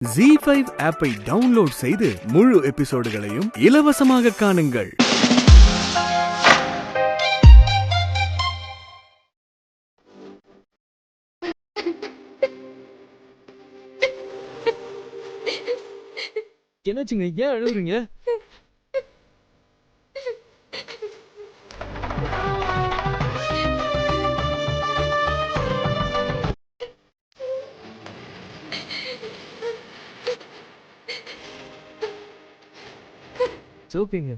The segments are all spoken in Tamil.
ZEE5 ஆப்பை டவுன்லோட் செய்து முழு எபிசோடுகளையும் இலவசமாக காணுங்கள். என்னாச்சுங்க? ஏன் அழுகுறீங்க? ஓகேங்க.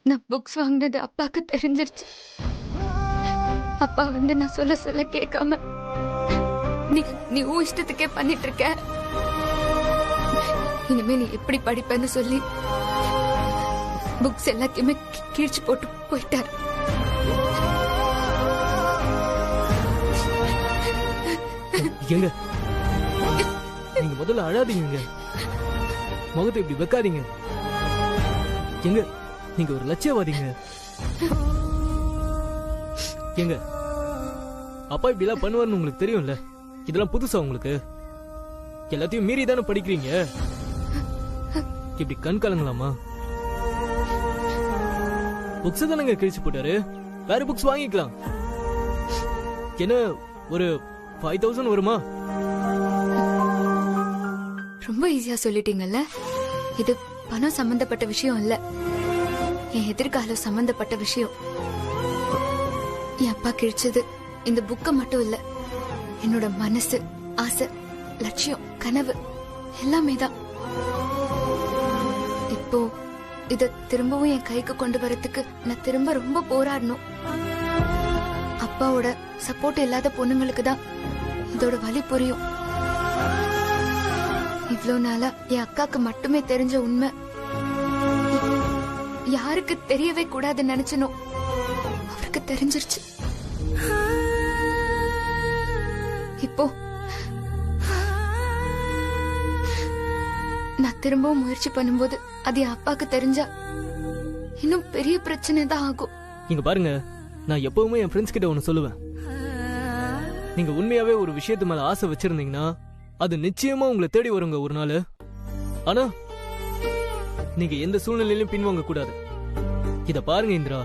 நான் புக்ஸ் வாங்கினது அப்பாவுக்கு தெரிஞ்சிருச்சு. அப்பா நான் சொல்ல சொல்ல கேட்காம நீ உன் இஷ்டத்துக்கே பண்ணிட்டு இருக்க, இனிமே நீ எப்படி படிப்பேன்னு சொல்லி புக்ஸ் எல்லாத்தையுமே கிழிச்சு போட்டு போயிட்டாரு. எங்க நீங்க முதல்ல அழாதீங்க, முகத்தை இப்படி வைக்காதீங்க. எங்க நீங்க ஒரு லட்சியவாதிங்க. எங்க அப்பா இப்படி எல்லாம் பண்ணுவாருன்னு உங்களுக்கு தெரியும்ல? இதெல்லாம் புதுசா உங்களுக்கு? எல்லாத்தையும் மீறி தானே படிக்கிறீங்க. இப்படி கண் கலங்கலாமா? புக்ஸ் தானங்க கிழிச்சு போட்டாரு, வேற புக்ஸ் வாங்கிக்கலாம். என்ன ஒரு 5000 வருமா? ரொம்ப ஈஸியா சொல்லிட்டீங்கல்ல. இது பணம் சம்பந்தப்பட்ட விஷயம் இல்ல, என் எதிர்காலம் சம்பந்தப்பட்ட விஷயம். என் அப்பா கிழிச்சது இந்த புக்க மட்டும் இல்ல, என்னோட மனசு, ஆசை, லட்சியம், கனவு எல்லாமே தான். இப்போ இத திரும்பவும் என் கைக்கு கொண்டு வரதுக்கு நான் திரும்ப ரொம்ப போராடணும். அப்பாவோட சப்போர்ட் இல்லாத பொண்ணுங்களுக்கு தான் இதோட வலி புரியும். இவ்வளவு நாளா என் அக்காக்கு மட்டுமே தெரிஞ்ச உண்மை யாருக்கு தெரியவே கூடாதுன்னு நினைச்சனோ அவருக்கு தெரிஞ்சிருச்சு. இப்போ நான் திரும்பவும் முயற்சி பண்ணும்போது அது என் அப்பாக்கு தெரிஞ்சா இன்னும் பெரிய பிரச்சனை தான் ஆகும். இங்க பாருங்க, நான் எப்பவுமே என் ஃப்ரெண்ட்ஸ் கிட்ட ஒன்னு சொல்லுவேன். நீங்க உண்மையாவே ஒரு விஷயத்து மேல ஆசை வச்சிருந்தீங்கன்னா அது நிச்சயமா உங்களை தேடி வருங்க ஒரு நாள். ஆனா நீங்க எந்த சூழ்நிலையிலும் பின்வாங்க கூடாது. இத பாருங்க இந்திரா,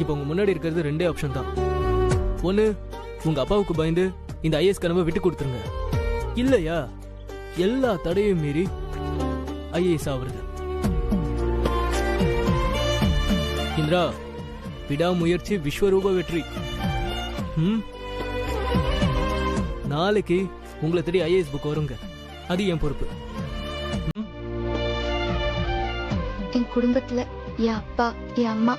இப்ப உங்க முன்னாடி இருக்கிறது ரெண்டே ஆப்ஷன் தான். ஒண்ணு, உங்க அப்பாவுக்கு பயந்து இந்த ஐஏஎஸ் கனவை விட்டு கொடுத்துருங்க. இல்லையா எல்லா தடையும் மீறி ஐஏஎஸ் ஆவறது. இந்திரா, விடாமுயற்சி விஸ்வரூப வெற்றி. நாளைக்கு உங்களை தேடி ஐஏஎஸ் புக் வருங்க, அது என் பொறுப்பு. என் குடும்பத்துல என் அப்பா, என் அம்மா,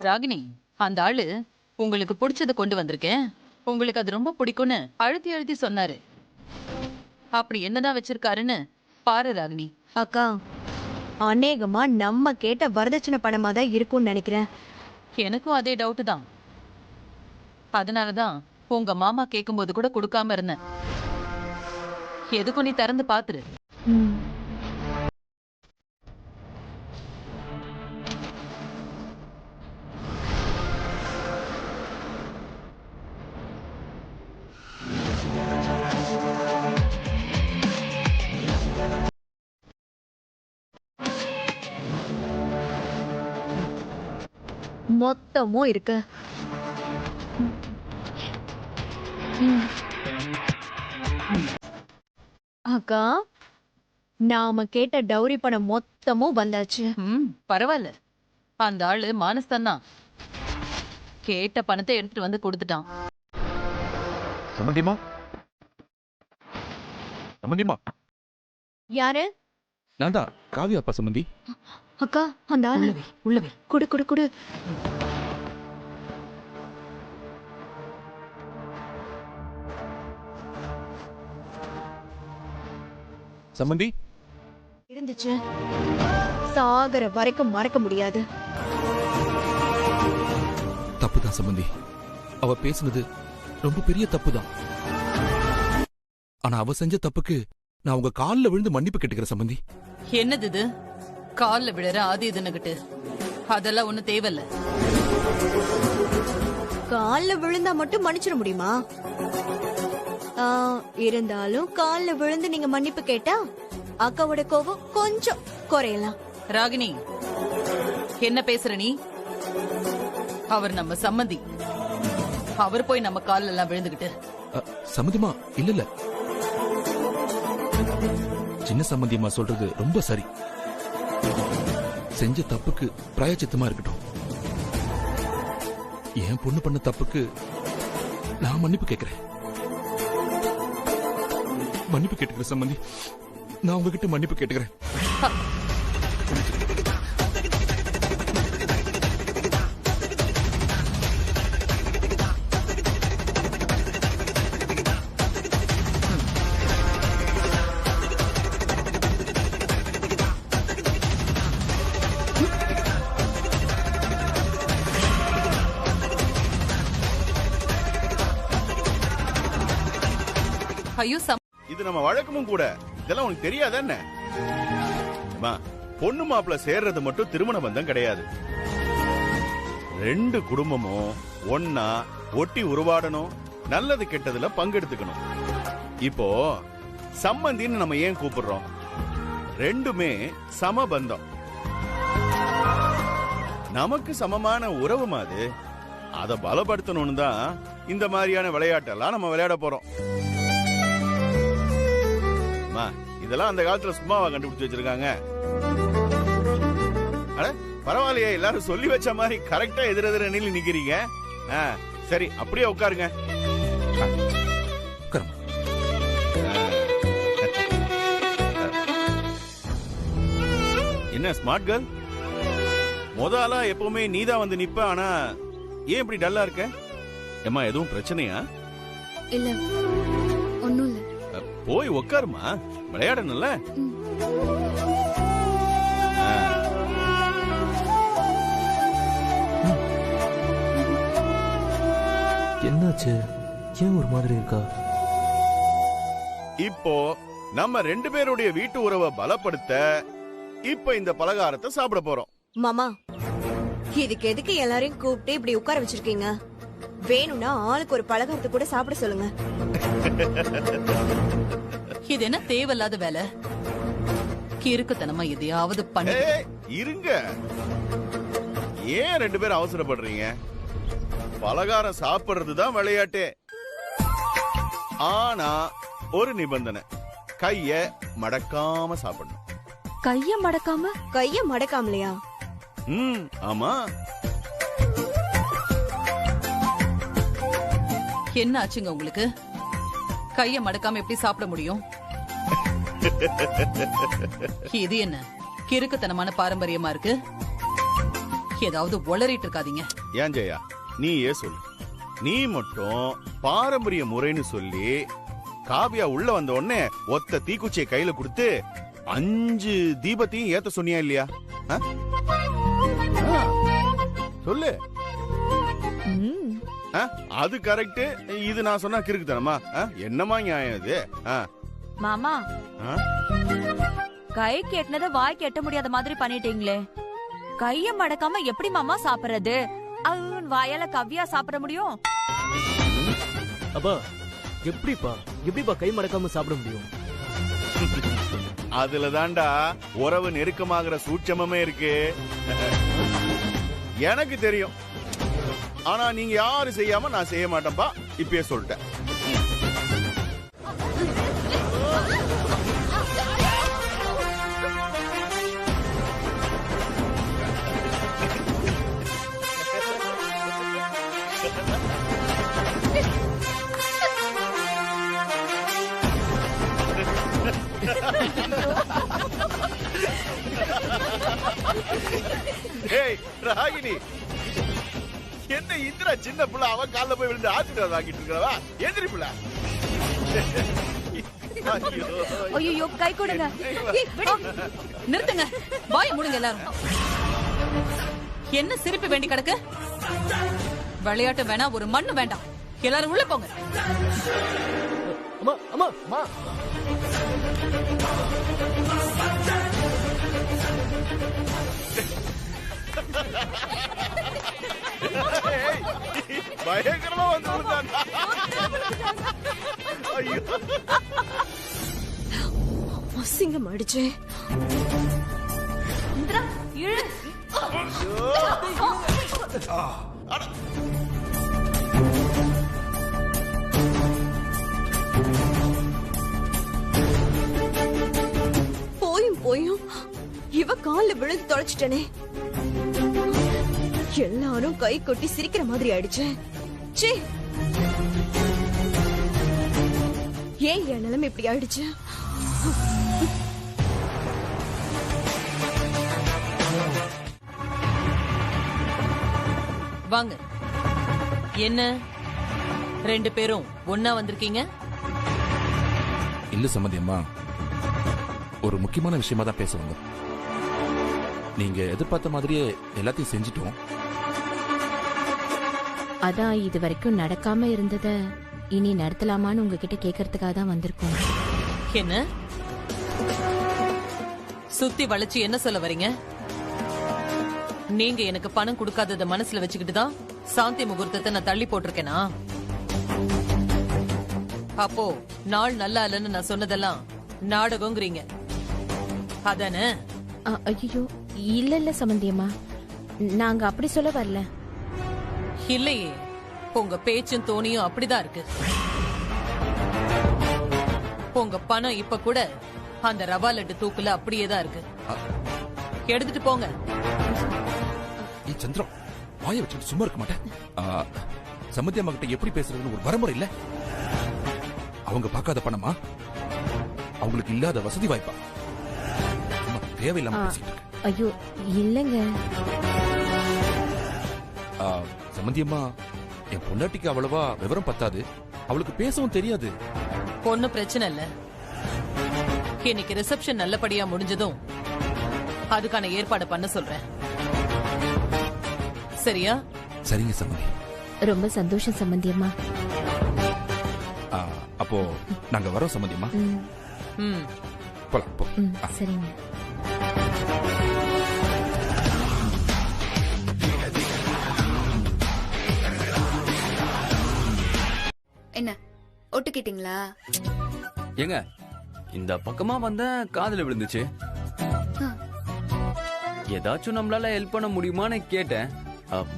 ராகினி, அந்த ஆளு உங்களுக்கு பிடிச்சத கொண்டு வந்திருக்கேன், உங்களுக்கு அது ரொம்ப பிடிக்கும்னு அழுத்தி அழுத்தி சொன்னாரு. அப்படி என்னதான் வச்சிருக்காருன்னு பாரு ராகினி. அக்கா, அநேகமா நம்ம கேட்ட வரதட்சணை பணமா தான் இருக்கும்னு நினைக்கிறேன். எனக்கும் அதே டவுட் தான். அதனாலதான் உங்க மாமா கேட்கும்போது கூட கொடுக்காம இருந்தேன். எதுக்கும் நீ திறந்து பாத்துரு. மொத்தமும் இருக்கு. அக்கா, நாம கேட்ட டௌரி பணம் மொத்தமும் வந்தாச்சு. பரவாயில்ல, அந்த ஆளு மானஸ்தான் தான். கேட்ட பணத்தை எடுத்துட்டு வந்து கொடுத்துட்டான். சம்பந்திமா, சம்பந்திமா. யாரு? நான் தான் காவியா அப்பா சம்பந்தி. அக்கா, அந்த ஆளு உள்ளவே குடு குடு குடு. சம்பந்தி இருந்துச்சு, சாகர வரைக்கும் மறக்க முடியாது. தப்புதான் சம்பந்தி, அவ பேசுனது ரொம்ப பெரிய தப்புதான். ஆனா அவ செஞ்ச தப்புக்கு நான் உங்க கால்ல விழுந்து மன்னிப்பு கேட்டுக்கிறேன் சம்பந்தி. என்னது இது? கால்ல விழற அது இதுன்னுகிட்டு அதெல்லாம் ஒண்ணும் தேவையில்ல. கால்ல விழுந்தா மட்டும் மன்னிச்சிட முடியுமா? இருந்தாலும் கால்ல விழுந்து நீங்க மன்னிப்பு கேட்டா அக்காவோட கோவம் கொஞ்சம் குறையலாம். ராகினி, என்ன பேசுற நீ? அவர் நம்ம சம்மந்தி. அவர் போய் நம்ம கால்ல எல்லாம் விழுந்துகிட்டு. சம்மந்திமா, இல்ல சின்ன சம்பந்தியம்மா சொல்றது ரொம்ப சரி. செஞ்ச தப்புக்கு பிராயச்சித்தமா இருக்கட்டும். என் பொண்ணு பண்ண தப்புக்கு நான் மன்னிப்பு கேட்கிறேன். மன்னிப்பு கேட்டுக்கிறேன் சம்பந்தி. நான் உங்ககிட்ட மன்னிப்பு கேட்டுக்கிறேன். ஐயோ, இது நம்ம வழக்கமும் கூட. இதெல்லாம் உனக்கு தெரியாதா என்ன? பொண்ணு மாப்பிள்ள சேர்றது மட்டும் திருமண பந்தம் கிடையாது. ரெண்டு குடும்பமும் ஒன்னா ஒட்டி உருவாடணும், நல்லது கெட்டதுல பங்கெடுத்துக்கணும். இப்போ சம்பந்தின்னு நம்ம ஏன் கூப்பிடுறோம்? ரெண்டுமே சமபந்தம், நமக்கு சமமான உறவு மாதிரி. அதை பலப்படுத்தணும்னு தான் இந்த மாதிரியான விளையாட்டெல்லாம் நம்ம விளையாட போறோம். இதெல்லாம் அந்த காலத்துல சும்மாவா கண்டுபிடிச்சு வச்சிருக்காங்க? பரவாயில்லையே, எல்லாரும் சொல்லி வச்ச மாதிரி கரெக்டா எதிரெதிர நிலை நிக்கிறீங்க. சரி, அப்படியே உட்காருங்க. என்ன ஸ்மார்ட் கேர்ள், முதலா எப்பவுமே நீதான் வந்து நிப்ப, ஆனா ஏன் இப்படி டல்லா இருக்க? ஏமா, எதுவும் பிரச்சனையா? இல்ல, ஒண்ணும் இல்ல. போய் உட்காருமா, விளையாடணும்ல. என்னாச்சு? ஏன் ஒரு மாதிரி இருக்கா? இப்போ நம்ம ரெண்டு பேருடைய வீட்டு உறவை பலப்படுத்த இப்ப இந்த பலகாரத்தை சாப்பிட போறோம். மாமா, இதுக்கு எதுக்கு எல்லாரையும் கூப்பிட்டு இப்படி உட்கார வச்சிருக்கீங்க? வேணும்னா ஆளுக்கு ஒரு பலகாரத்தை கூட சாப்பிட சொல்லுங்க. இது என்ன தேவையில்லாத வேலை? கிறுக்குத்தனமா எதையாவது பண்ணு. இருங்க, ஏன் ரெண்டு பேரும் அவசரப்படுறீங்க? பலகாரம் சாப்பிடுறதுதான் விளையாட்டு. ஆனா ஒரு நிபந்தனை, கைய மடக்காம சாப்பிடணும். கைய மடக்காம? கைய மடக்காமலையா? ஆமா. என்ன ஆச்சுங்க உங்களுக்கு? கைய மடக்காம எப்படி சாப்பிட முடியும்? இது என்ன கிறுக்குத்தனமான பாரம்பரியமா இருக்கு? ஏதாவது உளறிட்டு இருக்காதீங்க. ஏன் ஜெயா, நீ ஏன் சொல்லு. நீ மட்டும் பாரம்பரிய முறைன்னு சொல்லி காவியா உள்ள வந்த உடனே ஒத்த தீக்குச்சியை கையில கொடுத்து 5 தீபத்தையும் ஏத்த சொன்னியா இல்லையா? சொல்லு. அது கரெக்ட். இது நான் சொன்னா கிறுக்குத்தனமா? என்னமா நியாயம் இது? மாமா, கை கெட்டினத வாய் கெட்ட முடியாத மாதிரி பண்ணிட்டீங்களே. கைய மடக்காம எப்படி மாமா சாப்பிடுறது? வாயால கவ்வியா சாப்பிட முடியும்? அப்பா, எப்படிப்பா கை மடக்காம சாப்பிட முடியும்? அதுல தாண்டா உறவு நெருக்கமாகிற சூட்சமே இருக்கு. எனக்கு தெரியும், ஆனா நீங்க யாரும் செய்யாம நான் செய்ய மாட்டேன்பா. இப்பயே சொல்லிட்டேன். ராகினி, என்ன இந்திரா சின்ன பிள்ளை அவன் கால போய் விழுந்து ஆசீர்வாதம் வாங்கிட்டு இருக்கவா? எந்திரி பிள்ளை. ஐயோ, கை கொடுங்க. நிறுத்துங்க, வாய் மூடுங்க எல்லாரும். என்ன சிரிப்பு வேண்டி கிடக்கு? விளையாட்டு வேணாம், ஒரு மண்ணு வேண்டாம். எல்லாரும் உள்ள போங்க. அம்மா, அம்மா, அம்மா. ஏய், பயங்கரமா வந்து விழுந்தான்டா. ஐயோ அசிங்கம் அடிச்சே. போயும் போயும் இவ கால்ல விழுந்து தொலைச்சிட்டனே. எல்லாரும் கை கொட்டி சிரிக்கிற மாதிரி ஆயிடுச்சு. சீ, ஏன் என் நிலைமை இப்படி ஆயிடுச்சு? வாங்க. என்ன 2 பேரும் ஒன்னா வந்திருக்கீங்க? இல்ல சம்மந்தி அம்மா, ஒரு முக்கியமான விஷயமா தான் பேச வந்தோம். நீங்க எதிர்பார்த்த மாதிரியே எல்லாத்தையும் செஞ்சிட்டோம். அதான் இது வரைக்கும் நடக்காம இருந்தத இனி நடத்தலாமான்னு உங்ககிட்ட கேக்குறதுக்காக தான் வந்திருக்கோம். என்ன சுத்தி வளைச்சு என்ன சொல்ல வரீங்க? நீங்க எனக்கு பணம் கொடுக்காதத மனசுல வச்சுக்கிட்டு தான் சாந்தி முகூர்த்தத்தை நான் தள்ளி போட்டிருக்கேனா? அப்போ நாள் நல்லா இல்லைன்னு நான் சொன்னதெல்லாம் நாடகங்கிறீங்க அதானே? ஐயோ இல்ல இல்ல சம்பந்தியம்மா, நாங்க அப்படி சொல்ல வரல. இல்லையே, உங்க பேச்சும் தோணியும் அப்படிதான் இருக்கு. உங்க பணம் இப்ப கூட அந்த ரவா லட்டு தூக்குல அப்படியே தான் இருக்கு. எடுத்துட்டு போங்க. சந்திரம், வாயை வச்சுட்டு சும்மா இருக்க மாட்டேன். சம்மந்தி அம்மா கிட்ட எப்படி பேசுறதுன்னு ஒரு வரமுறை இல்ல. அவங்க பார்க்காத பணமா? அவங்களுக்கு இல்லாத வசதி வாய்ப்பா? தேவையில்லாம பேசிட்டு இருக்கு. ஐயோ இல்லங்க சம்மந்தி அம்மா, என் பொண்டாட்டிக்கு அவ்வளவா விவரம் பத்தாது, அவளுக்கு பேசவும் தெரியாது. ஒன்னும் பிரச்சனை இல்ல. இன்னைக்கு ரிசப்ஷன் நல்லபடியா முடிஞ்சதும் அதுக்கான ஏற்பாடு பண்ண சொல்றேன். சரியா? சரிங்க சம்மந்தி. ரொம்ப சந்தோஷம் சம்பந்தியம்மா. அப்போ நாங்க வரோம் சம்மந்தி அம்மா. போலாம் போ. சரிங்க. என்ன ஒட்டுக்கிட்டீங்களா? ஏங்க, இந்த பக்கமா வந்த காதுல விழுந்துச்சு. ஏதாச்சும் நம்மளால ஹெல்ப் பண்ண முடியுமான்னு கேட்டேன்.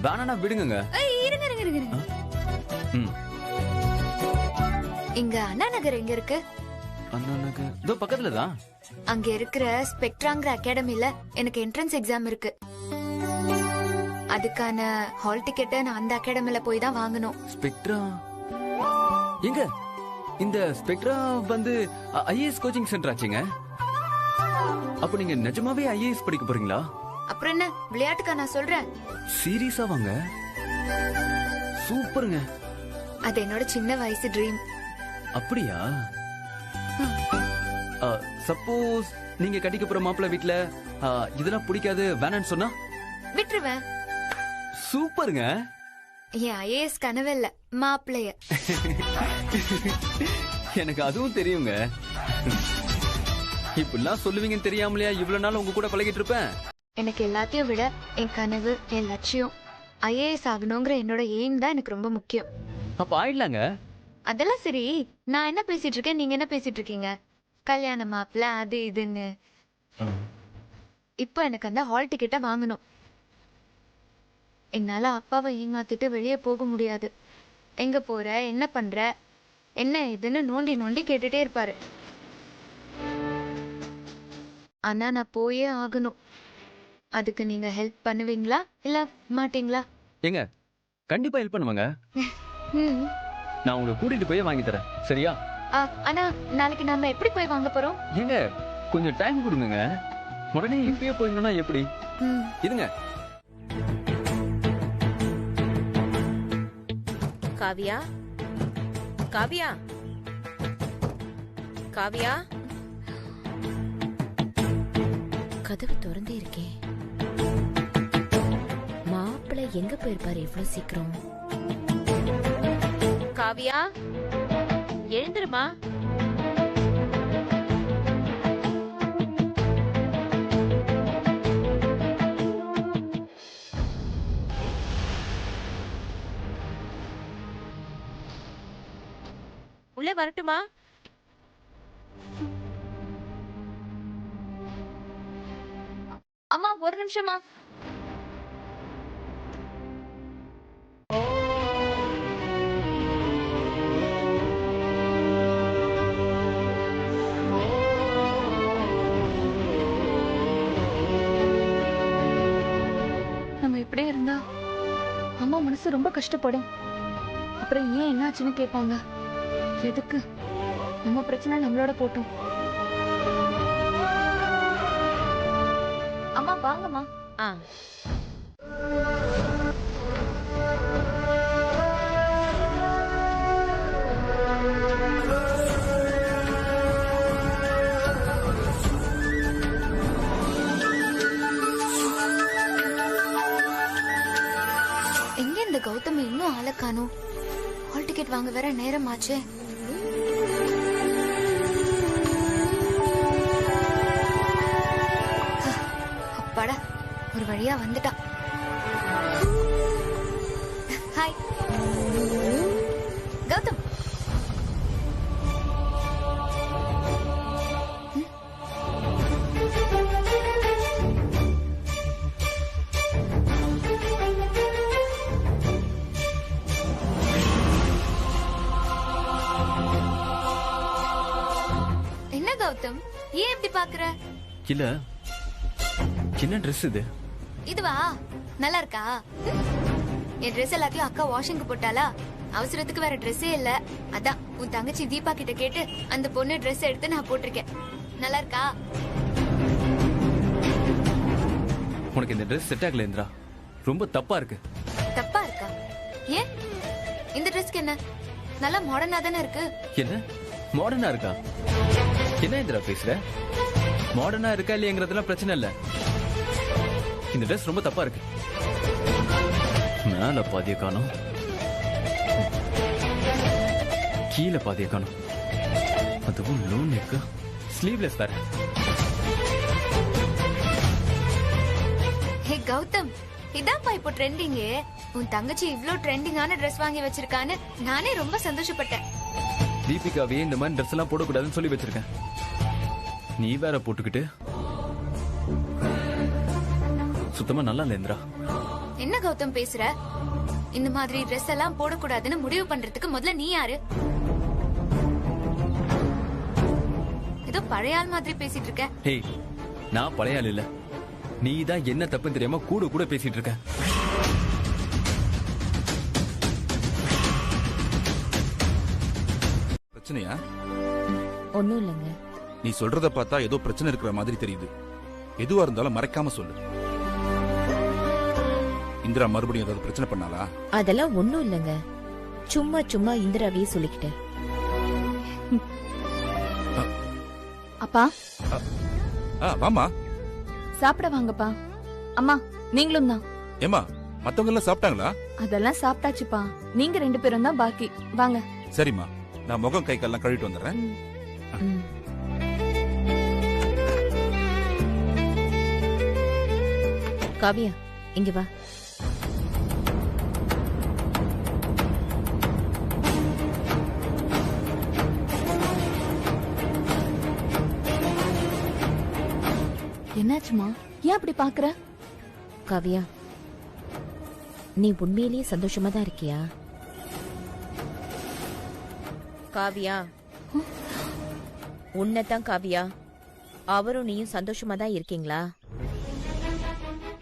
வேணா விடுங்க. இருங்க இருங்க இருங்க. இங்க அண்ணா நகர் எங்க இருக்கு? அண்ணா நகர் இதோ பக்கத்துல தான். அங்க இருக்கிற ஸ்பெக்ட்ராங்கிற அகாடமில எனக்கு என்ட்ரன்ஸ் எக்ஸாம் இருக்கு. அதுக்கான ஹால் டிக்கெட்டை நான் அந்த அகாடமில போய் தான் வாங்கணும். ஸ்பெக்ட்ரா எங்க? இந்த ஸ்பெக்ட்ரா வந்து ஐஏஎஸ் கோச்சிங் சென்டர் ஆச்சுங்க. அப்ப நீங்க நிஜமாவே ஐஏஎஸ் படிக்க போறீங்களா? அப்புறம் என்ன விளையாட்டுக்கா நான் சொல்றேன். சீரியஸா வாங்க. சூப்பருங்க. அது என்னோட சின்ன வயசு ட்ரீம். அப்படியா? சப்போஸ் நீங்க கட்டிக்க போற மாப்பிள்ள வீட்ல இதெல்லாம் பிடிக்காது வேணான்னு சொன்னா விட்டுருவேன். சூப்பருங்க. என் ஐஏஎஸ் கனவு இல்ல, மாப்பிள்ளைய. எனக்கு அதுவும் தெரியுங்க. இப்படிலாம் சொல்லுவீங்கன்னு தெரியாமலையா இவ்வளவு நாள் உங்க கூட பழகிட்டு இருப்பேன். எனக்கு எல்லாத்தையும் விட என் கனவு, என் லட்சியம் ஐஏஎஸ் ஆகணுங்கிற என்னோட எய்ம் தான் எனக்கு ரொம்ப முக்கியம். அப்ப ஆயிடலாங்க. அதெல்லாம் சரி, நான் என்ன பேசிட்டு இருக்கேன், நீங்க என்ன பேசிட்டு இருக்கீங்க? கல்யாண மாப்பிள்ள அது இதுன்னு. இப்போ எனக்கு அந்த ஹால் டிக்கெட்டை வாங்கணும். என்னால அப்பாவை ஏமாத்திட்டு வெளியே போக முடியாது. எங்க போற, என்ன பண்ற, என்ன இதுன்னு நோண்டி நோண்டி கேட்டுட்டே இருப்பாரு. ஆனா நான் போயே ஆகணும். அதுக்கு நீங்க ஹெல்ப் பண்ணுவீங்களா இல்ல மாட்டீங்களா? ஏங்க, கண்டிப்பா ஹெல்ப் பண்ணுவாங்க. நான் உங்களை கூட்டிட்டு போய் வாங்கி தரேன். சரியா? ஆனா நாளைக்கு நாம எப்படி போய் வாங்க போறோம்? ஏங்க, கொஞ்சம் டைம் கொடுங்க. உடனே இப்பயே போயிடணும்னா எப்படி? இருங்க. காவியா, காவியா, காவியா, கதவு திறந்தே இருக்கே. மாப்பிள்ளை எங்க போயிருப்பாரு இவ்வளவு சீக்கிரம்? காவியா, எழுந்துருமா. இல்ல வரட்டுமா? அம்மா ஒரு நிமிஷமா. நம்ம இப்படியே இருந்தா அம்மா மனசு ரொம்ப கஷ்டப்படும். அப்புறம் ஏன் என்னாச்சுன்னு கேட்பாங்க. எதுக்கு? நம்ம பிரச்சனை நம்மளோட போட்டோம். அம்மா வாங்கம்மா. எங்க இந்த கௌதமி இன்னும் ஆளை காணோம்? ஹால் டிக்கெட் வாங்க வேற நேரம் ஆச்சே. அப்பாடா, ஒரு வழியா வந்துட்டான். ஹாய் கௌதம். என்ன கௌதம், ஏன் இப்படி பாக்குற? இல்ல, என்ன ட்ரெஸ் இது? இதுவா? நல்லா இருக்கா? என் ட்ரெஸ் எல்லாத்தையும் அக்கா வாஷிங்க்கு போட்டாளா? அவசரத்துக்கு வேற ட்ரெஸ்ஸே இல்ல. அதான் உன் தங்கச்சி தீபா கிட்ட கேட்டு அந்த பொண்ணு ட்ரெஸ் எடுத்து நான் போட்டிருக்கேன். நல்லா இருக்கா? உனக்கு இந்த ட்ரெஸ் செட் ஆகல இந்திரா. ரொம்ப தப்பா இருக்கு. தப்பா இருக்கா? ஏன்? இந்த ட்ரெஸ்க்கு என்ன? நல்லா மாடர்னா தானே இருக்கு. என்ன மாடர்னா இருக்கா? என்ன இந்திரா பேசுற? மாடர்னா இருக்கா இல்லையங்கிறதுலாம் பிரச்சனை இல்ல. இந்த ட்ரெஸ் ரொம்ப தப்பா இருக்கு. மேல பாதிய காணும், கீழே பாதிய காணும். அதுவும் லோ நெக், ஸ்லீவ்லெஸ் வேற. ஹே கௌதம், இதான்ப்பா இப்போ ட்ரெண்டிங். உன் தங்கச்சி இவ்ளோ ட்ரெண்டிங்கான ட்ரெஸ் வாங்கி வச்சிருக்கான்னு நானே ரொம்ப சந்தோஷப்பட்டேன். தீபிகாவே இந்த மாதிரி ட்ரெஸ் எல்லாம் போடக்கூடாதுன்னு சொல்லி வச்சிருக்கேன். நீ வேற போட்டுக்கிட்டு சுத்தமா நல்லா இல்ல இந்திரா. என்ன கௌதம் பேசுற? இந்த மாதிரி ட்ரெஸ் எல்லாம் போடக்கூடாதுன்னு முடிவு பண்றதுக்கு முதல்ல நீ யாரு? ஏதோ பழைய ஆள் மாதிரி பேசிட்டு இருக்க. ஹேய், நான் பழைய ஆள் இல்ல. நீ தான் என்ன தப்புன்னு தெரியாம கூட கூட பேசிட்டு இருக்க. பிரச்சனையா? ஒண்ணும் இல்லைங்க. நீ சொல்றத பார்த்தா ஏதோ பிரச்சனை இருக்கிற மாதிரி தெரியுது. எதுவா இருந்தாலும் மறைக்காம சொல்லு. இந்திரா மறுபடியும் ஏதாவது பிரச்சனை பண்ணாளா? அதெல்லாம் ஒண்ணும் இல்லைங்க. சும்மா சும்மா இந்திராவையே சொல்லிக்கிட்டேன். அப்பா வாமா, சாப்பிட வாங்கப்பா. அம்மா நீங்களும் தான். ஏமா மத்தவங்க எல்லாம் சாப்பிட்டாங்களா? அதெல்லாம் சாப்பிட்டாச்சுப்பா. நீங்க 2 பேரும் தான் பாக்கி. வாங்க. சரிம்மா, நான் முகம் கை கால்லாம் கழுவிட்டு வந்துடுறேன். காவியா, இங்க வா. என்னாச்சுமா? ஏன் அப்படி பாக்குற? காவியா, நீ உண்மையிலேயே சந்தோஷமா தான் இருக்கியா? காவியா, உன்னதான் காவியா. அவரும் நீயும் சந்தோஷமா தான் இருக்கீங்களா?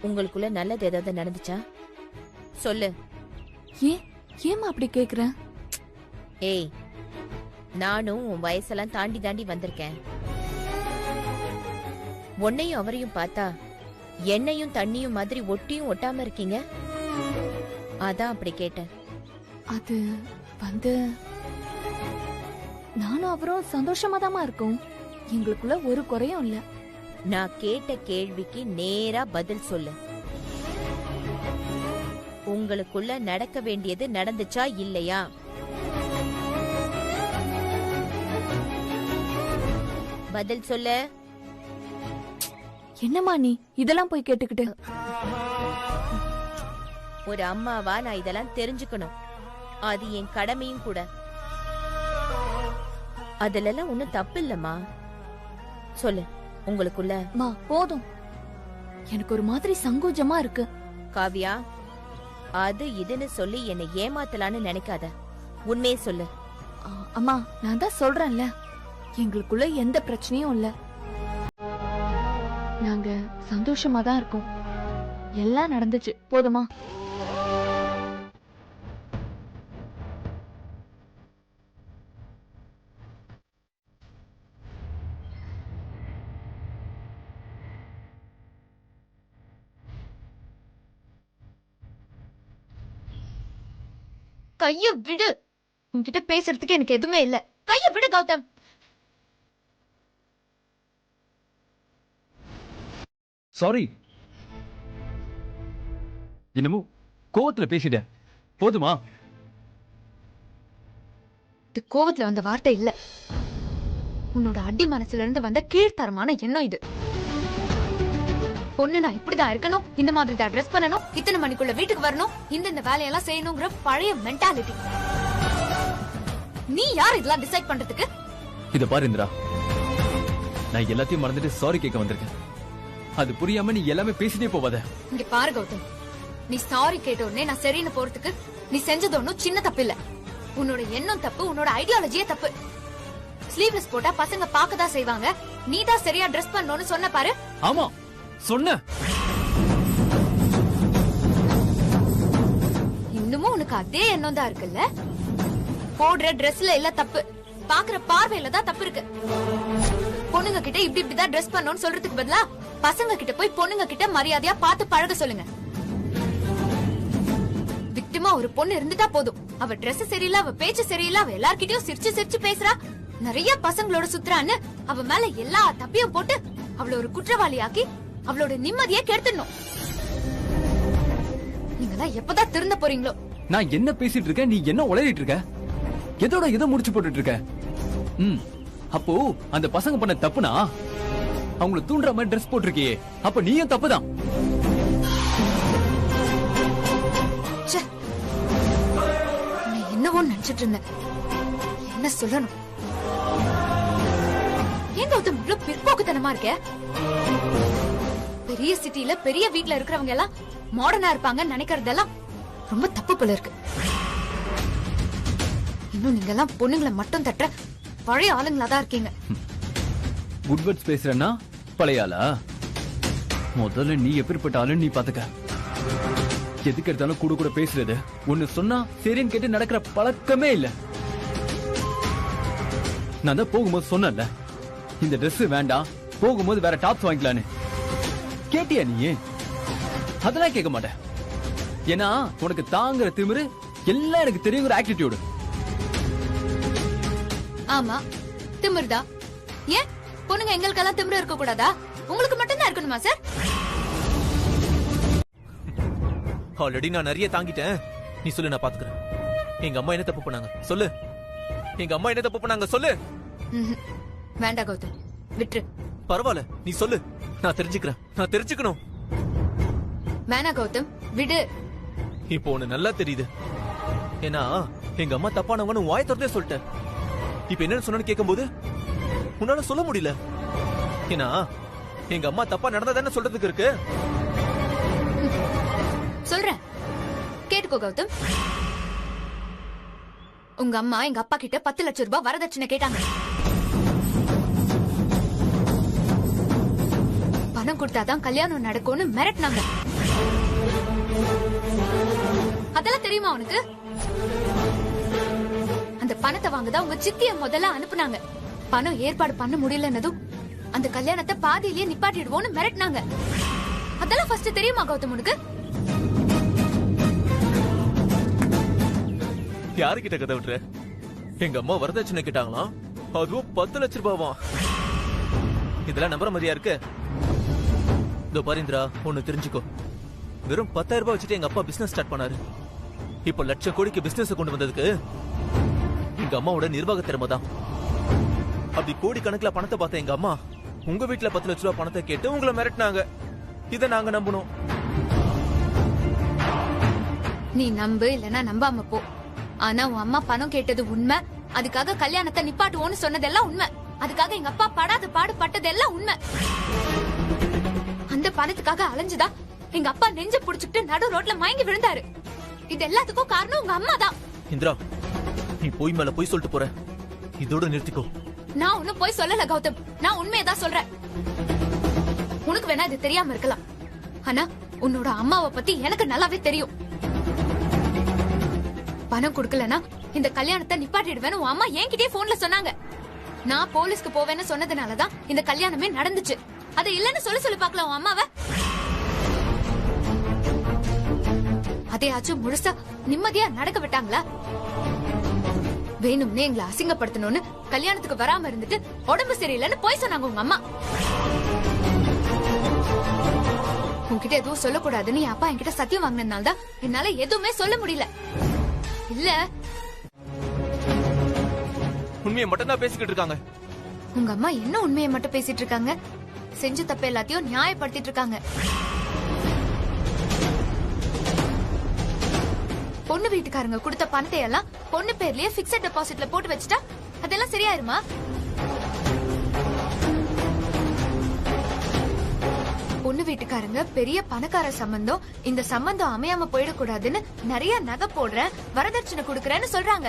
உங்களுக்குள்ள நல்லது ஏதாவது நடந்துச்சா? சொல்லு. ஏமா அப்படி கேக்குற? ஏய், நானும் உன் வயசெல்லாம் தாண்டி தாண்டி வந்திருக்கேன். உன்னையும் அவரையும் பார்த்தா எண்ணெயும் தண்ணியும் மாதிரி ஒட்டியும் ஒட்டாம இருக்கீங்க. அதான் அப்படி கேட்டேன். அது வந்து நானும் அவரும் சந்தோஷமா தாமா இருக்கோம். எங்களுக்குள்ள ஒரு குறையும் இல்ல. நான் கேட்ட கேள்விக்கு நேரா பதில் சொல்லு. உங்களுக்குள்ள நடக்க வேண்டியது நடந்துச்சா இல்லையா? பதில் சொல்ல. என்னம்மா நீ இதெல்லாம் போய் கேட்டுக்கிட்டு? ஒரு அம்மாவா நான் இதெல்லாம் தெரிஞ்சுக்கணும். அது என் கடமையும் கூட. அதுல எல்லாம் ஒண்ணும் தப்பு இல்லம்மா. சொல்லு உங்களுக்குள்ள. மா போதும், எனக்கு ஒரு மாதிரி சங்கோஜமா இருக்கு. காவியா, அது இதுன்னு சொல்லி என்னை ஏமாத்தலான்னு நினைக்காத. உண்மையே சொல்லு. அம்மா நான் தான் சொல்றேன்ல, எங்களுக்குள்ள எந்த பிரச்சனையும் இல்ல. நாங்க சந்தோஷமா தான் இருக்கோம். எல்லாம் நடந்துச்சு, போதுமா? கைய விடு. உன்கிட்ட பேசுறதுக்கு எனக்கு எதுவுமே இல்ல. கைய விடு கௌதம். சாரி, என்னமோ கோவத்துல பேசிட்டேன், போதுமா? இது கோவத்துல வந்த வார்த்தை இல்ல, உன்னோட அடி மனசுல இருந்து வந்த கீழ்த்தரமான எண்ணம் இது. பொண்ணு நான் இப்படிதான் இருக்கணும், இந்த மாதிரி தான் ட்ரெஸ் பண்ணணும், இத்தனை மணிக்குள்ள வீட்டுக்கு வரணும், இந்த வேலையெல்லாம் செய்யணுங்கிற பழைய மென்டாலிட்டி. நீ யார் இதெல்லாம் டிசைட் பண்றதுக்கு? இத பாரு இந்திரா, நான் எல்லாத்தையும் மறந்துட்டு சாரி கேட்க வந்திருக்கேன். அது புரியாம நீ எல்லாமே பேசிட்டே போவாத. இங்க பாரு கௌதம், நீ சாரி கேட்ட உடனே நான் சரின்னு போறதுக்கு நீ செஞ்சது ஒன்னும் சின்ன தப்பு இல்ல. உன்னோட எண்ணம் தப்பு, உன்னோட ஐடியாலஜியே தப்பு. ஸ்லீவ்லெஸ் போட்டா பசங்க பார்க்கதான் செய்வாங்க, நீ தான் சரியா ட்ரெஸ் பண்ணணும்னு சொன்ன பாரு. ஆமா சொன்ன. இன்னமும் உனக்கு அதே எண்ணம் தான் இருக்குல்ல? போடுற ட்ரெஸ்ல இல்ல தப்பு, பாக்குற பார்வையில தான் தப்பு இருக்கு. பொண்ணுங்க கிட்ட இப்படி இப்படிதான் ட்ரெஸ் பண்ணணும்னு சொல்றதுக்கு பதிலா பசங்க கிட்ட போய் பொண்ணுங்க கிட்ட மரியாதையா பார்த்து பழக சொல்லுங்க. விக்டிமா ஒரு பொண்ணு இருந்துட்டா போதும், அவ ட்ரெஸ் சரியில்லை, அவ பேச்சு சரியில்லை, அவ எல்லார்கிட்டயும் சிரிச்சு சிரிச்சு பேசுறா, நிறைய பசங்களோட சுத்துறான்னு அவ மேல எல்லா தப்பியும் போட்டு அவள ஒரு குற்றவாளியாக்கி அவளோட நிம்மதியை கெடுத்துடணும். நீங்கதான் எப்பதான் திருந்த போறீங்களோ? நான் என்ன பேசிட்டு இருக்கேன், நீ என்ன உளறிட்டு இருக்க? எதோட எதை முடிச்சு போட்டுட்டு இருக்க? அப்போ அந்த பசங்க பண்ண தப்புனா அவங்கள தூண்டுற மாதிரி ட்ரெஸ் போட்டிருக்கியே, அப்ப நீயும் தப்புதான். என்னவோ நினைச்சிட்டு இருந்தேன், என்ன சொல்லணும்? ஏன் கௌதம் இவ்வளவு பிற்போக்குத்தனமா இருக்க? பெரிய சிட்டில பெரிய வீட்ல இருக்கிறவங்க எல்லாம் மாடர்னா இருப்பாங்க நினைக்கிறதெல்லாம் ரொம்ப தப்பு போல இருக்கு. இன்னும் நீங்க எல்லாம் பொண்ணுங்களை மட்டும் தட்டுற பழைய ஆளுங்களா தான் இருக்கீங்க. குட் வேர்ட்ஸ் பேசுறேன்னா பழைய ஆளா? முதல்ல நீ எப்படிப்பட்ட ஆளுன்னு நீ பாத்துக்க. எதுக்கு எடுத்தாலும் கூட கூட பேசுறது, ஒன்னு சொன்னா சரின்னு கேட்டு நடக்கிற பழக்கமே இல்ல. நான் தான் போகும்போது சொன்னேன்ல, இந்த Dress வேண்டாம், போகும்போது வேற டாப்ஸ் வாங்கிக்கலான்னு. கேட்டியா நீ? அதெல்லாம் கேட்க மாட்டேன். ஏன்னா உனக்கு தாங்குற திமிரு எல்லாம் எனக்கு தெரியுங்கிற ஆட்டிடியூடு. ஆமா திமிர்தா. ஏன் பொண்ணுங்க எங்களுக்கெல்லாம் திமிரு இருக்க கூடாதா? உங்களுக்கு மட்டும் தான் இருக்கணுமா சார்? ஆல்ரெடி நான் நிறைய தாங்கிட்டேன், நீ சொல்லு, நான் பாத்துக்கிறேன். எங்க அம்மா என்ன தப்பு பண்ணாங்க சொல்லு, எங்க அம்மா என்ன தப்பு பண்ணாங்க சொல்லு. வேண்டாம் கௌதம், விட்டுரு. பரவாயில்ல, நீ சொல்லு, நான் தெரிஞ்சுக்கிறேன், நான் தெரிஞ்சுக்கணும். வேணா கௌதம், விடு. இப்போ ஒண்ணு நல்லா தெரியுது, ஏன்னா எங்க அம்மா தப்பானவங்கன்னு வாய் திறந்தே சொல்லிட்டேன். இப்ப என்னன்னு சொன்னு கேட்கும்போது உன்னால சொல்ல முடியல, ஏன்னா எங்க அம்மா தப்பா நடந்ததானே சொல்றதுக்கு இருக்கு. சொல்றேன், கேட்டுக்கோ கௌதம். உங்க அம்மா எங்க அப்பா கிட்ட 10 லட்சம் ரூபாய் வரதட்சணை கேட்டாங்க. பணம் கொடுத்தாதான் கல்யாணம் நடக்கும்னு மிரட்டினாங்க. அதெல்லாம் தெரியுமா உனக்கு? அந்த பணத்தை வாங்கதான் உங்க சித்திய முதல்ல அனுப்புனாங்க. பணம் ஏற்பாடு பண்ண முடியலன்னதும் அந்த கல்யாணத்தை பாதியிலேயே நிப்பாட்டிடுவோம்னு மிரட்டினாங்க. அதெல்லாம் ஃபர்ஸ்ட் தெரியுமா கௌதம் உனக்கு? யாருக்கிட்ட கதை விட்டுற? எங்க அம்மா வரதட்சணை கேட்டாங்களாம், அதுவும் 10 லட்சம் ரூபாவா? இதெல்லாம் நம்புற மாதிரியா இருக்கு? இதோ பாரிந்திரா, ஒண்ணு தெரிஞ்சுக்கோ, வெறும் 10,000 ரூபாய் வச்சுட்டு எங்க அப்பா பிசினஸ் ஸ்டார்ட் பண்ணாரு. இப்போ லட்சம் கோடிக்கு பிசினஸ் கொண்டு வந்ததுக்கு எங்க அம்மாவோட நிர்வாக திறமை தான். அப்படி கோடி கணக்குல பணத்தை பார்த்த எங்க அம்மா உங்க வீட்டுல 10 லட்சம் ரூபாய் பணத்தை கேட்டு உங்களை மிரட்டினாங்க. இதை நாங்க நம்பணும். நீ நம்பு இல்லனா நம்பாம போ, ஆனா உன் அம்மா பணம் கேட்டது உண்மை, அதுக்காக கல்யாணத்தை நிப்பாட்டுவோன்னு சொன்னதெல்லாம் உண்மை. அதுக்காக எங்க அப்பா படாத பாடுபட்டதெல்லாம் உண்மை. அந்த பணத்துக்காக அலைஞ்சுதான் எங்க அப்பா நெஞ்ச புடிச்சுட்டு நடு ரோட்ல மயங்கி விழுந்தாரு. இது எல்லாத்துக்கும் காரணம் உங்க அம்மா தான். இந்திரா, நீ போய் மேல போய் சொல்லிட்டு போற. இதோட நிறுத்திக்கோ. நான் ஒண்ணும் போய் சொல்லல கௌதம், நான் உண்மையதான் சொல்றேன். உனக்கு வேணா இது தெரியாம இருக்கலாம், ஆனா உன்னோட அம்மாவை பத்தி எனக்கு நல்லாவே தெரியும். பணம் கொடுக்கலனா இந்த கல்யாணத்தை நிப்பாட்டிடுவேன்னு உன் அம்மா என்கிட்டயே போன்ல சொன்னாங்க. நான் போலீஸ்க்கு போவேன்னு சொன்னதுனாலதான் இந்த கல்யாணமே நடந்துச்சு. அது இல்லன்னு சொல்லி பாக்கலாம் உன் அம்மாவை. அதையாச்சும் முழுசா நிம்மதியா நடக்க விட்டாங்களா? வேணும்னே எங்களை அசிங்கப்படுத்தணும்னு கல்யாணத்துக்கு வராம இருந்துட்டு உடம்பு சரியில்லைன்னு போய் சொன்னாங்க உங்க அம்மா. உன்கிட்ட எதுவும் சொல்லக்கூடாதுன்னு என் அப்பா என்கிட்ட சத்தியம் வாங்கினதுனால்தான் என்னால எதுவுமே சொல்ல முடியல. இல்ல, உண்மையை மட்டும் தான் பேசிக்கிட்டு இருக்காங்க. உங்க அம்மா என்ன உண்மையை மட்டும் பேசிட்டு இருக்காங்க? செஞ்ச தப்பு எல்லாத்தையும் நியாயப்படுத்திட்டு இருக்காங்க. பொண்ணு வீட்டுக்காரங்க கொடுத்த பணத்தை எல்லாம் பொண்ணு பேர்லயே பிக்ஸட் டெபாசிட்ல போட்டு வச்சுட்டா அதெல்லாம் சரியாயிருமா? பொண்ணு வீட்டுக்காரங்க பெரிய பணக்கார சம்பந்தம், இந்த சம்பந்தம் அமையாம போயிடக்கூடாதுன்னு நிறைய நகை போடுறேன், வரதட்சணை கொடுக்கறேன்னு சொல்றாங்க.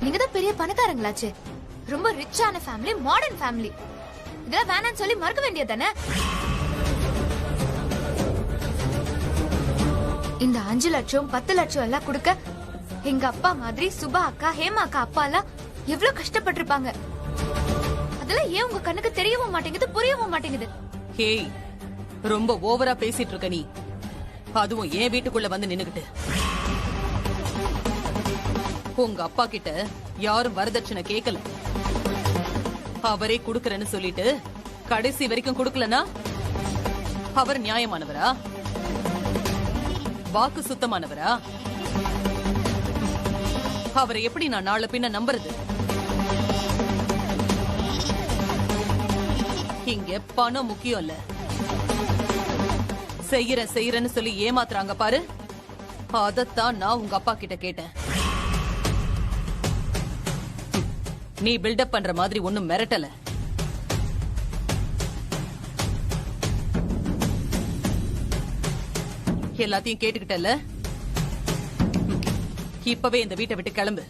நீங்க தான் பெரிய பணக்காரங்களாச்சு, ரொம்ப ரிச்சான ஃபேமிலி, மாடர்ன் ஃபேமிலி. இதெல்லாம் வேணான்னு சொல்லி மறக்க வேண்டியதானே? இந்த 5 லட்சம் 10 லட்சம் எல்லாம் கொடுக்க எங்க அப்பா மாதிரி சுபா அக்கா, ஹேமா அக்கா அப்பா எல்லாம் எவ்வளவு கஷ்டப்பட்டிருப்பாங்க. அதெல்லாம் ஏன் உங்க கண்ணுக்கு தெரியவும் மாட்டேங்குது, புரியவும் மாட்டேங்குது. ஹேய், ரொம்ப ஓவரா பேசிட்டு இருக்க நீ. அதுவும் என் வீட்டுக்குள்ள வந்து நின்னுகிட்டு. உங்க அப்பா கிட்ட யாரும் வரதட்சணை கேட்கல, அவரே குடுக்கறேன்னு சொல்லிட்டு கடைசி வரைக்கும் குடுக்கலனா அவர் நியாயமானவரா? வாக்கு சுத்தமானவரா? அவரை எப்படி நான் நாளை பின்ன நம்புறது? இங்க பணம் முக்கியம் இல்ல, செய்யறேன்னு சொல்லி ஏமாத்துறாங்க பாரு, அதத்தான் நான் உங்க அப்பா கிட்ட கேட்டேன். நீ பில்டப் பண்ற மாதிரி ஒண்ணும் மிரட்டல. எல்லாத்தையும் கேட்டுக்கிட்டல, இப்பவே இந்த வீட்டை விட்டு கிளம்பு.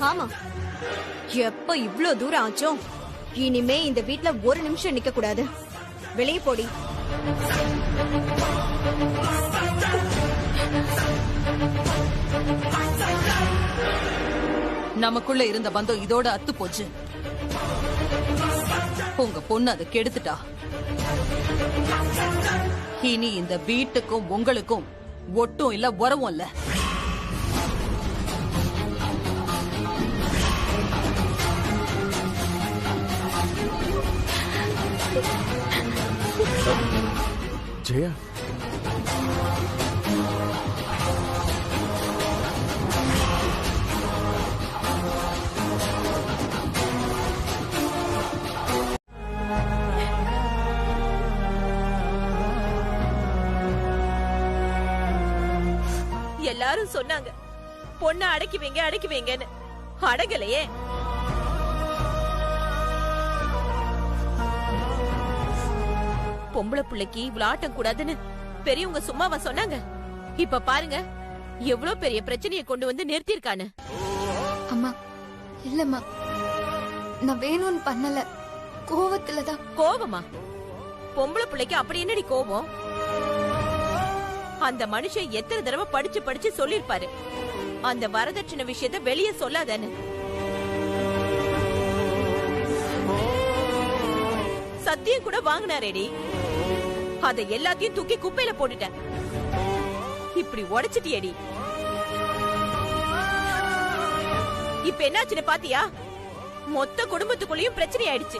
ஆமா, எப்ப இவ்ளோ தூரம் ஆச்சோ, இனிமே இந்த வீட்ல ஒரு நிமிஷம் நிக்க கூடாது. வெளியே போடி. நமக்குள்ள இருந்த பந்தம் இதோட அத்து போச்சு. உங்க பொண்ணு அதை கெடுத்துட்டா. இனி இந்த வீட்டுக்கும் உங்களுக்கும் ஒட்டும் இல்ல, உறவும் இல்ல. ஜெயா, எல்லாரும் சொன்னாங்க பொண்ணை அடக்கி வைங்கன்னு, அடங்கலையே. பொம்பளை பிள்ளைக்கு இவ்வளவு ஆட்டம் கூடாதுன்னு பெரியவங்க சும்மாவா சொன்னாங்க? இப்ப பாருங்க எவ்வளவு பெரிய பிரச்சனையை கொண்டு வந்து நிறுத்திருக்கானு. அம்மா, இல்லம்மா, நான் வேணும்னு பண்ணல, கோவத்துலதான். கோவமா? பொம்பளை பிள்ளைக்கு அப்படி என்னடி கோவம்? அந்த மனுஷன் எத்தனை தடவை படிச்சு சொல்லிருப்பாரு, அந்த வரதட்சணை விஷயத்த வெளியே சொல்லாதன்னு. சத்தியம் கூட வாங்கினாரேடி, அத எல்லாத்தையும் தூக்கி குப்பையில போட்டுட்டேன். இப்படி உடைச்சிட்டியடி. இப்ப என்னாச்சுன்னு பாத்தியா? மொத்த குடும்பத்துக்குள்ளயும் பிரச்சனை ஆயிடுச்சு.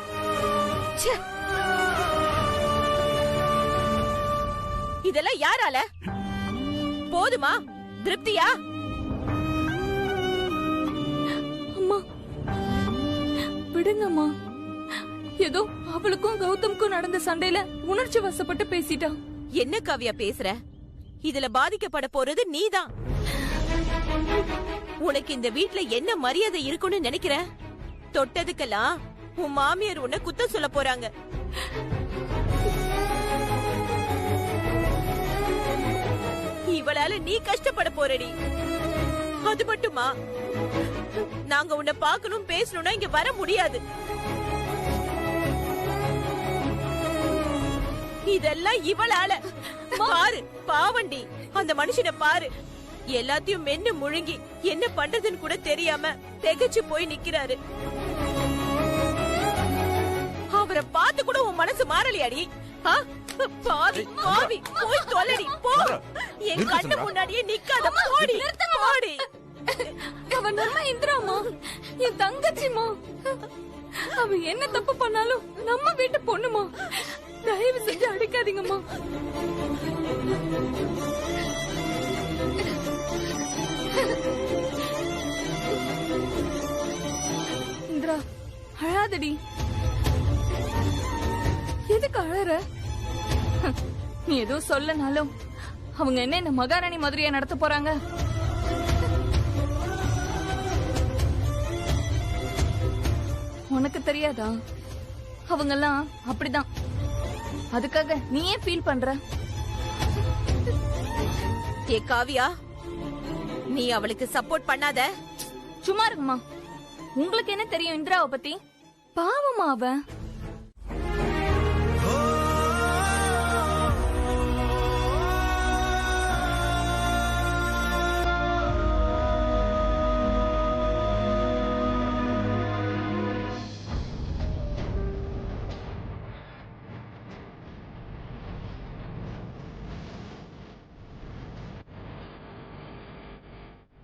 இதெல்லாம் யாரால? போதுமா? திருப்தியா? அம்மா விடுங்கம்மா, ஏதோ அவளுக்கும் கௌதம்க்கும் நடந்த சண்டையில உணர்ச்சி வசப்பட்டு பேசிட்டான். என்ன காவியா பேசுற? இதுல பாதிக்கப்பட போறது நீதான். உனக்கு இந்த வீட்ல என்ன மரியாதை இருக்குன்னு நினைக்கிற? தொட்டதுக்கெல்லாம் உன் மாமியார் உன்னை குத்தம் சொல்ல போறாங்க. இவளால நீ கஷ்டப்பட போறடி. அது மட்டுமா, நாங்க உன்னை பார்க்கணும் பேசணும்னா இங்க வர முடியாது. இதெல்லாம் இவளால. பாரு பாவண்டி, அந்த மனுஷனை பாரு. எல்லாத்தையும் மென்னு முழுங்கி என்ன பண்றதுன்னு கூட தெரியாம திகைச்சு போய் நிக்கிறாரு. அவரை பார்த்து கூட உன் மனசு மாறலையாடி? பாவி பாவி, போய் தொலைடி போ. என் கண்ணு முன்னாடியே நிக்காத, போடி போடி. அவன் நம்ம இந்திராமா, என் தங்கச்சிமா. அவ என்ன தப்பு பண்ணாலும் நம்ம வீட்டு பொண்ணுமா. தயவு செஞ்சு அடிக்காதீங்கம்மா. இந்திரா, அழாதடி. எதுக்கு அழற? நீ ஏதோ சொல்லனாலும் அவங்க என்ன மகாராணி மாதிரியா நடத்த போறாங்க? உனக்கு தெரியாதா? அவங்கெல்லாம் அப்படிதான். அதுக்காக நீ ஏன் ஃபீல் பண்ற? ஏ காவியா, நீ அவளுக்கு சப்போர்ட் பண்ணாத. சும்மா இருக்குமா. உங்களுக்கு என்ன தெரியும் இந்திராவை பத்தி? பாவமா அவ.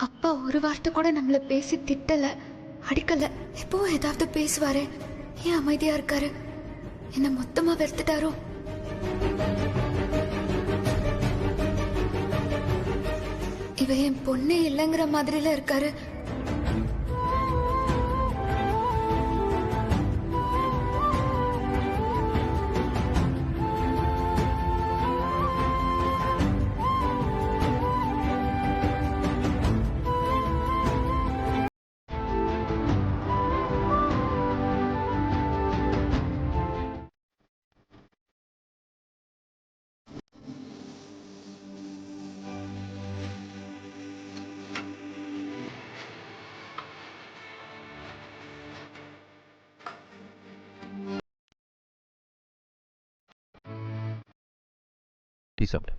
அப்பா ஒரு வார்த்தை கூட நம்மள பேசி திட்டல, அடிக்கல. இப்போ ஏதாவது பேசுவாரு. ஏன் அமைதியா இருக்காரு? என்ன மொத்தமா வெறுத்துட்டாரோ? இவ என் பொண்ணே இல்லைங்கிற மாதிரில இருக்காரு. டீ சாப்பிடு.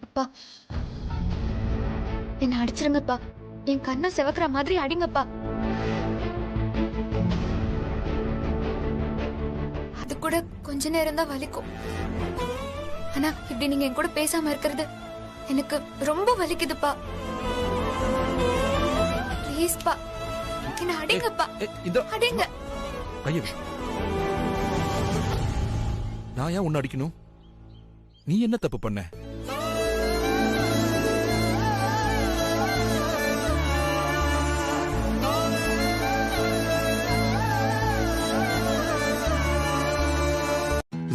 அப்பா, என்ன அடிச்சிருங்கப்பா. என் கண்ணை செவக்கிற மாதிரி அடிங்கப்பா. அது கூட கொஞ்ச நேரம் தான் வலிக்கும். ஆனா இப்படி நீங்க என் கூட பேசாம இருக்கிறது எனக்கு ரொம்ப வலிக்குதுப்பா. ப்ளீஸ்ப்பா, என்ன அடிங்கப்பா. அடிங்க. நான் ஏன் உன்னை அடிக்கணும்? நீ என்ன தப்பு பண்ண?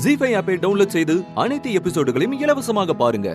ஜீ5 ஆப்பை டவுன்லோட் செய்து அனைத்து எபிசோடுகளையும் இலவசமாக பாருங்க.